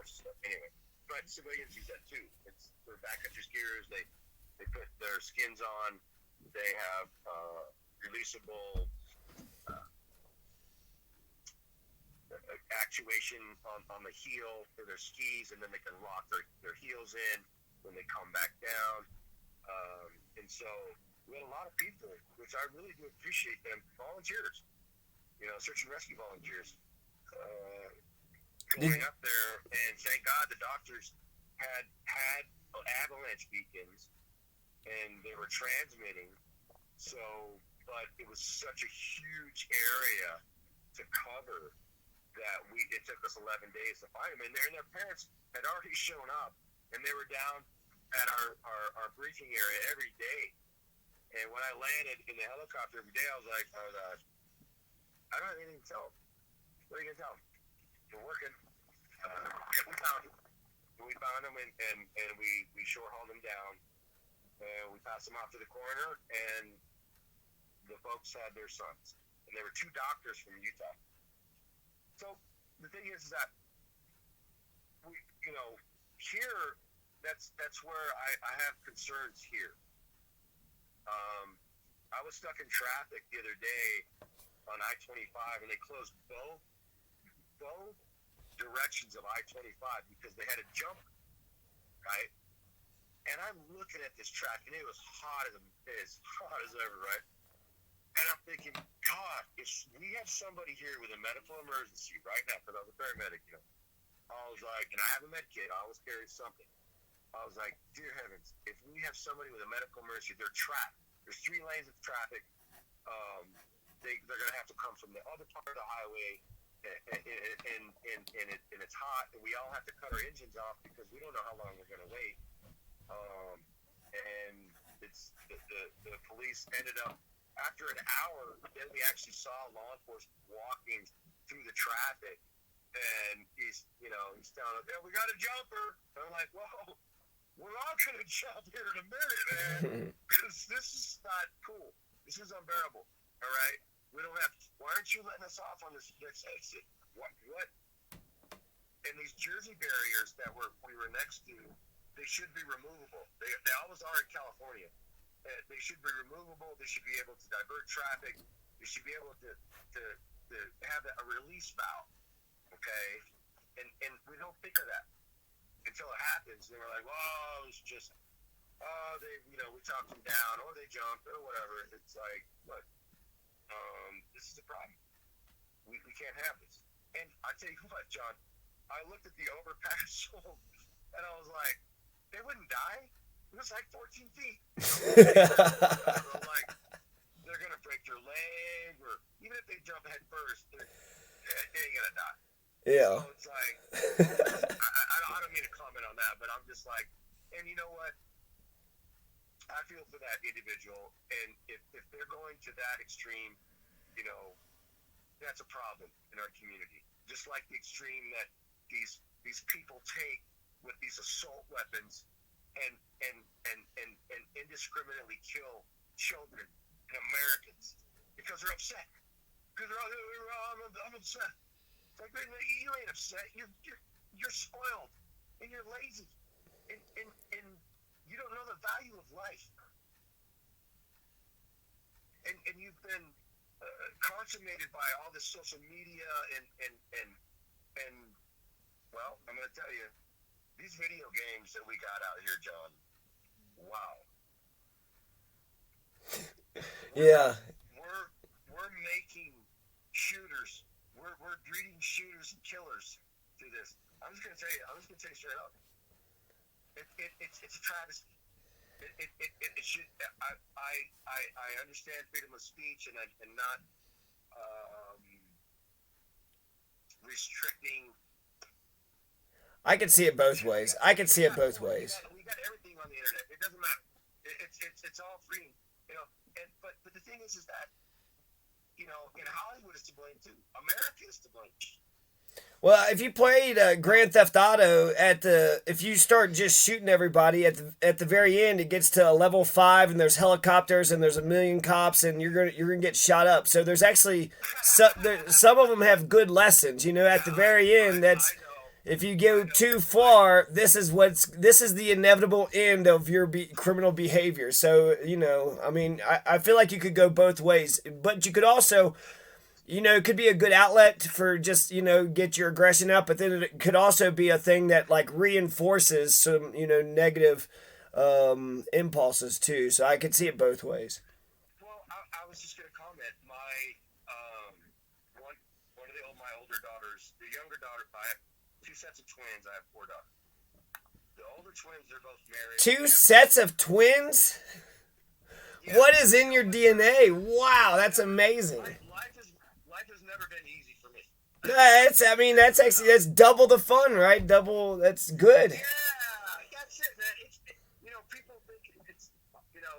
forces stuff. Anyway, but civilians use that too. It's for backcountry skiers. They put their skins on. They have releasable actuation on the heel for their skis, and then they can lock their heels in when they come back down. And so we had a lot of people, which I really do appreciate them, volunteers, search and rescue volunteers, going up there. And thank God the doctors had avalanche beacons, and they were transmitting. So, but it was such a huge area to cover that it took us 11 days to find them. And their parents had already shown up, and they were down at our briefing area every day. And when I landed in the helicopter every day, I was like, I don't have anything to tell them. What are you going to tell them? We're working. We found them. We found them, and we shore hauled them down. And we passed them off to the coroner, and the folks had their sons. And there were 2 doctors from Utah. So the thing is that here, that's where I have concerns here. I was stuck in traffic the other day on I-25, and they closed both directions of I-25 because they had a jump, right? And I'm looking at this track, and it was hot as ever, right? And I'm thinking, God, if we have somebody here with a medical emergency right now, because I was a paramedic, I was like, and I have a med kit, I always carry something. I was like, dear heavens, if we have somebody with a medical emergency, they're trapped. There's 3 lanes of traffic. They're going to have to come from the other part of the highway, and it's hot, and we all have to cut our engines off because we don't know how long we're going to wait. And it's the police ended up, after an hour, then we actually saw law enforcement walking through the traffic, and he's telling us, we got a jumper. And I'm like, whoa. We're all going to jump here in a minute, man, because this is not cool. This is unbearable, all right? We don't have – why aren't you letting us off on this next exit? What? And these Jersey barriers that we were next to, they should be removable. They always are in California. They should be removable. They should be able to divert traffic. They should be able to have a release valve, okay? And we don't think of that until it happens. They were like, well, it's just, we talked them down, or they jumped, or whatever. It's like, look, this is a problem. We can't have this. And I tell you what, John, I looked at the overpass, and I was like, they wouldn't die? It was like 14 feet. I'm like, they're going to break their leg, or even if they jump head first, they ain't going to die. Yeah. So it's like, I don't mean to comment on that, but I'm just like, and you know what? I feel for that individual, and if they're going to that extreme, that's a problem in our community. Just like the extreme that these people take with these assault weapons and indiscriminately kill children and Americans because they're upset. Because I'm upset. It's like, you ain't upset. You're spoiled, and you're lazy, and you don't know the value of life. And you've been consummated by all this social media and well, I'm going to tell you, these video games that we got out here, John. Wow. Yeah. We're making shooters. We're breeding shooters and killers through this. I'm just going to tell you straight up. It's a travesty. It should. I understand freedom of speech and not restricting. I can see it both ways. We got everything on the internet. It doesn't matter. It's all free, But the thing is that in Hollywood is to blame too. America is to blame. Well, if you played Grand Theft Auto if you start just shooting everybody at the very end, it gets to a level 5 and there's helicopters and there's a million cops and you're gonna get shot up. So there's actually some of them have good lessons. At the very end, If you go too far, this is the inevitable end of your criminal behavior. So I mean, I feel like you could go both ways, but you could also, it could be a good outlet for just get your aggression out, but then it could also be a thing that like reinforces some negative impulses too. So I could see it both ways. Well, I was just gonna comment. One of my older daughters, the younger daughter, I have two sets of twins. I have four daughters. The older twins, they're both married. Two sets of twins? Yeah. What is in your DNA? Wow, that's amazing. Life has never been easy for me. That's double the fun, right? That's good. Yeah, that's it, man. People think it's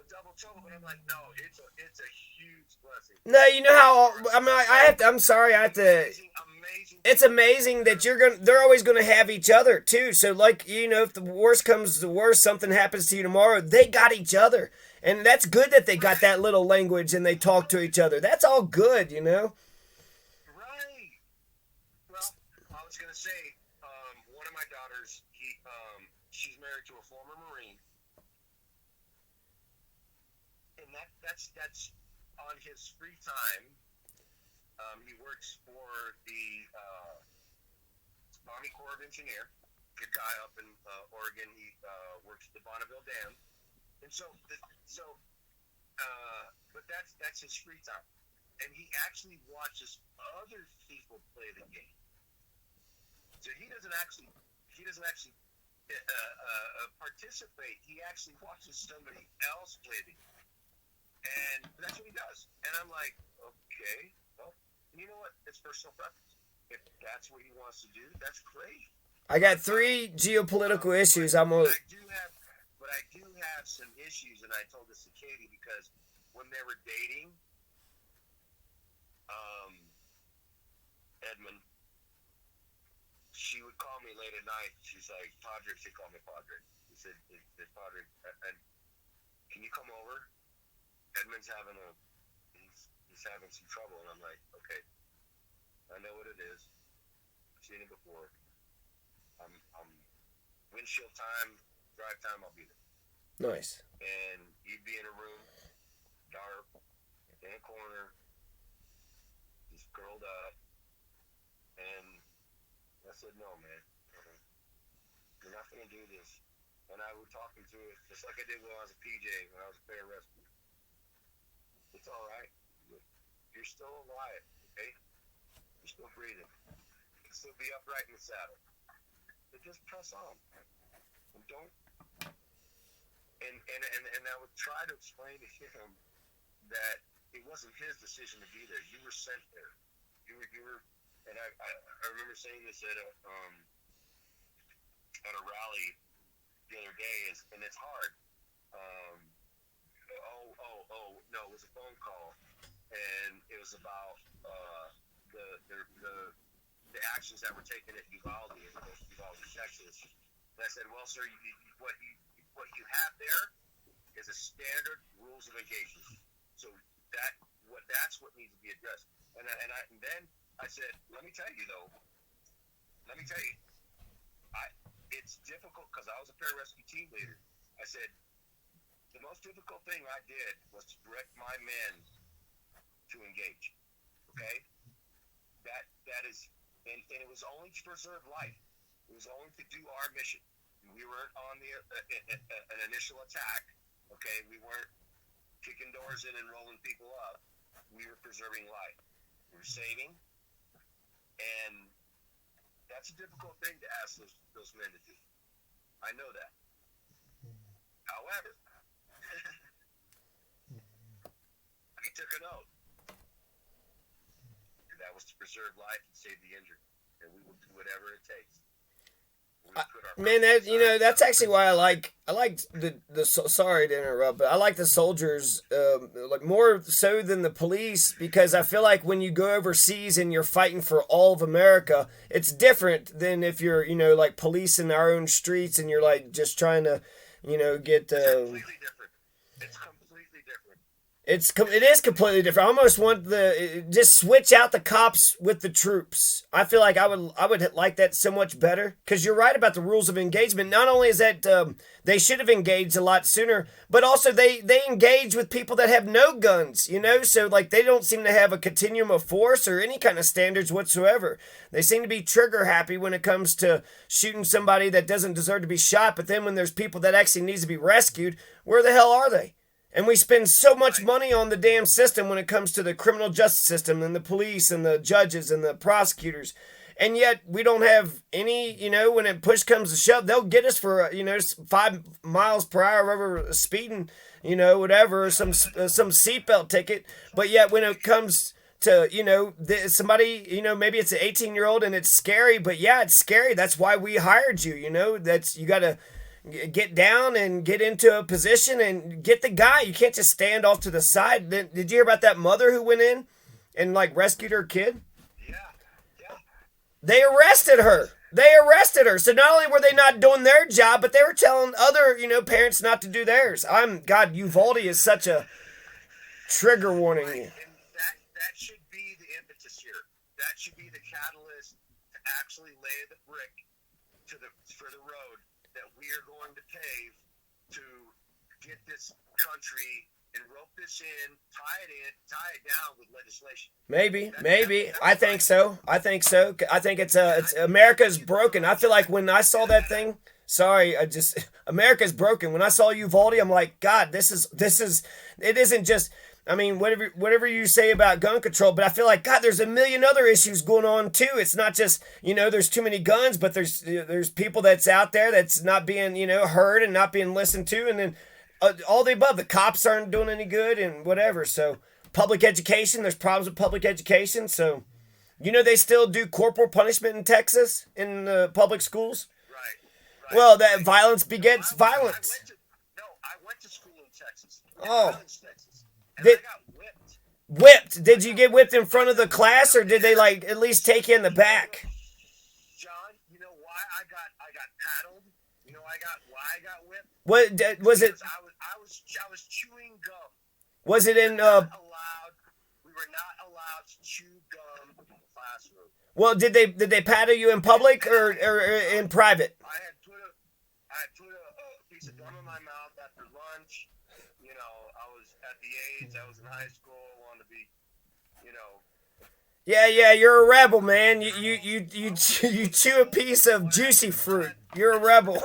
double trouble, but I'm like, no, it's a huge blessing. No, you know how I'm sorry, I have to. Amazing. It's amazing that they're always gonna have each other too. So like if the worst comes to worst, something happens to you tomorrow, they got each other, and that's good that they got that little language and they talk to each other. That's all good, Right. Well, I was gonna say, one of my daughters, she's married to a former Marine, and that's on his free time. He works for the Army Corps of Engineer. Good guy up in Oregon. He works at the Bonneville Dam, and but that's his free time, and he actually watches other people play the game. So he doesn't actually participate. He actually watches somebody else play the game, and that's what he does. And I'm like, okay, well, you know what? It's personal preference. If that's what he wants to do, that's great. I got 3 geopolitical issues. But I do have some issues, and I told this to Katie because when they were dating, Edmund, she would call me late at night. She's like, Padre, she'd call me Padre. He said, Padre, and can you come over? Edmund's he's having some trouble, and I'm like, okay, I know what it is. I've seen it before. I'm windshield time, drive time, I'll be there. Nice. And you'd be in a room, dark, in a corner, just curled up, and I said, no, man, you're not going to do this. And I would talk him through it, just like I did when I was a PJ, when I was a pararescue. It's all right. You're still alive, okay? You're still breathing. You can still be upright in the saddle. But just press on, man. And don't. And I would try to explain to him that it wasn't his decision to be there. You were sent there. You were. And I remember saying this at a rally the other day, and it's hard. No, it was a phone call, and it was about the actions that were taken at Uvalde, Texas. And I said, well, sir, what you have there is a standard rules of engagement. So that's what needs to be addressed. And then I said, let me tell you, it's difficult because I was a pararescue team leader. I said, the most difficult thing I did was to direct my men to engage. Okay? That is, and it was only to preserve life. It was only to do our mission. We weren't on an initial attack. Okay? We weren't kicking doors in and rolling people up. We were preserving life. We were saving. And that's a difficult thing to ask those men to do. I know that. However, I took an oath. And that was to preserve life and save the injured. And we will do whatever it takes. Man, that's actually why I like the sorry to interrupt, but I like the soldiers like more so than the police, because I feel like when you go overseas and you're fighting for all of America, it's different than if you're like policing our own streets and you're like just trying to get. It's completely different. It is completely different. I almost want just switch out the cops with the troops. I feel like I would like that so much better because you're right about the rules of engagement. Not only is that they should have engaged a lot sooner, but also they engage with people that have no guns. So like they don't seem to have a continuum of force or any kind of standards whatsoever. They seem to be trigger happy when it comes to shooting somebody that doesn't deserve to be shot. But then when there's people that actually needs to be rescued, where the hell are they? And we spend so much money on the damn system when it comes to the criminal justice system and the police and the judges and the prosecutors. And yet we don't have any, when it push comes to shove, they'll get us for, 5 miles per hour, whatever, speeding, whatever, some seatbelt ticket. But yet when it comes to, somebody, maybe it's an 18-year-old and it's scary, but yeah, it's scary. That's why we hired you, you got to get down and get into a position and get the guy. You can't just stand off to the side. Did you hear about that mother who went in and like rescued her kid? Yeah. They arrested her. So not only were they not doing their job, but they were telling other, parents not to do theirs. God, Uvalde is such a trigger warning. Right. And that should be the impetus here. That should be the catalyst to actually lay the brick for the road that we are going to pave to get this country and rope this in, tie it down with legislation. Maybe. I think so. I think it's America's broken. I feel like when I saw that thing, America's broken. When I saw Uvalde, I'm like, God, this is. It isn't just. I mean, whatever you say about gun control, but I feel like, God, there's a million other issues going on too. It's not just, there's too many guns, but there's people that's out there that's not being, heard and not being listened to. And then all the above, the cops aren't doing any good and whatever. So public education, there's problems with public education. So, they still do corporal punishment in Texas in the public schools. Right. Well, that violence begets violence. I went to school in Texas. Texas. And I got whipped. Did you get whipped in front of the class, or did they at least take you in the back? John, you know why I got paddled? You know why I got whipped? What was it? I was chewing gum. Was it in? We were not allowed to chew gum in the classroom. Well, did they paddle you in public or in private? I had put a piece of gum in my mouth after lunch. I was at the age. I was in high school. I wanted to be, Yeah, you're a rebel, man. You chew a piece of juicy fruit. You're a rebel.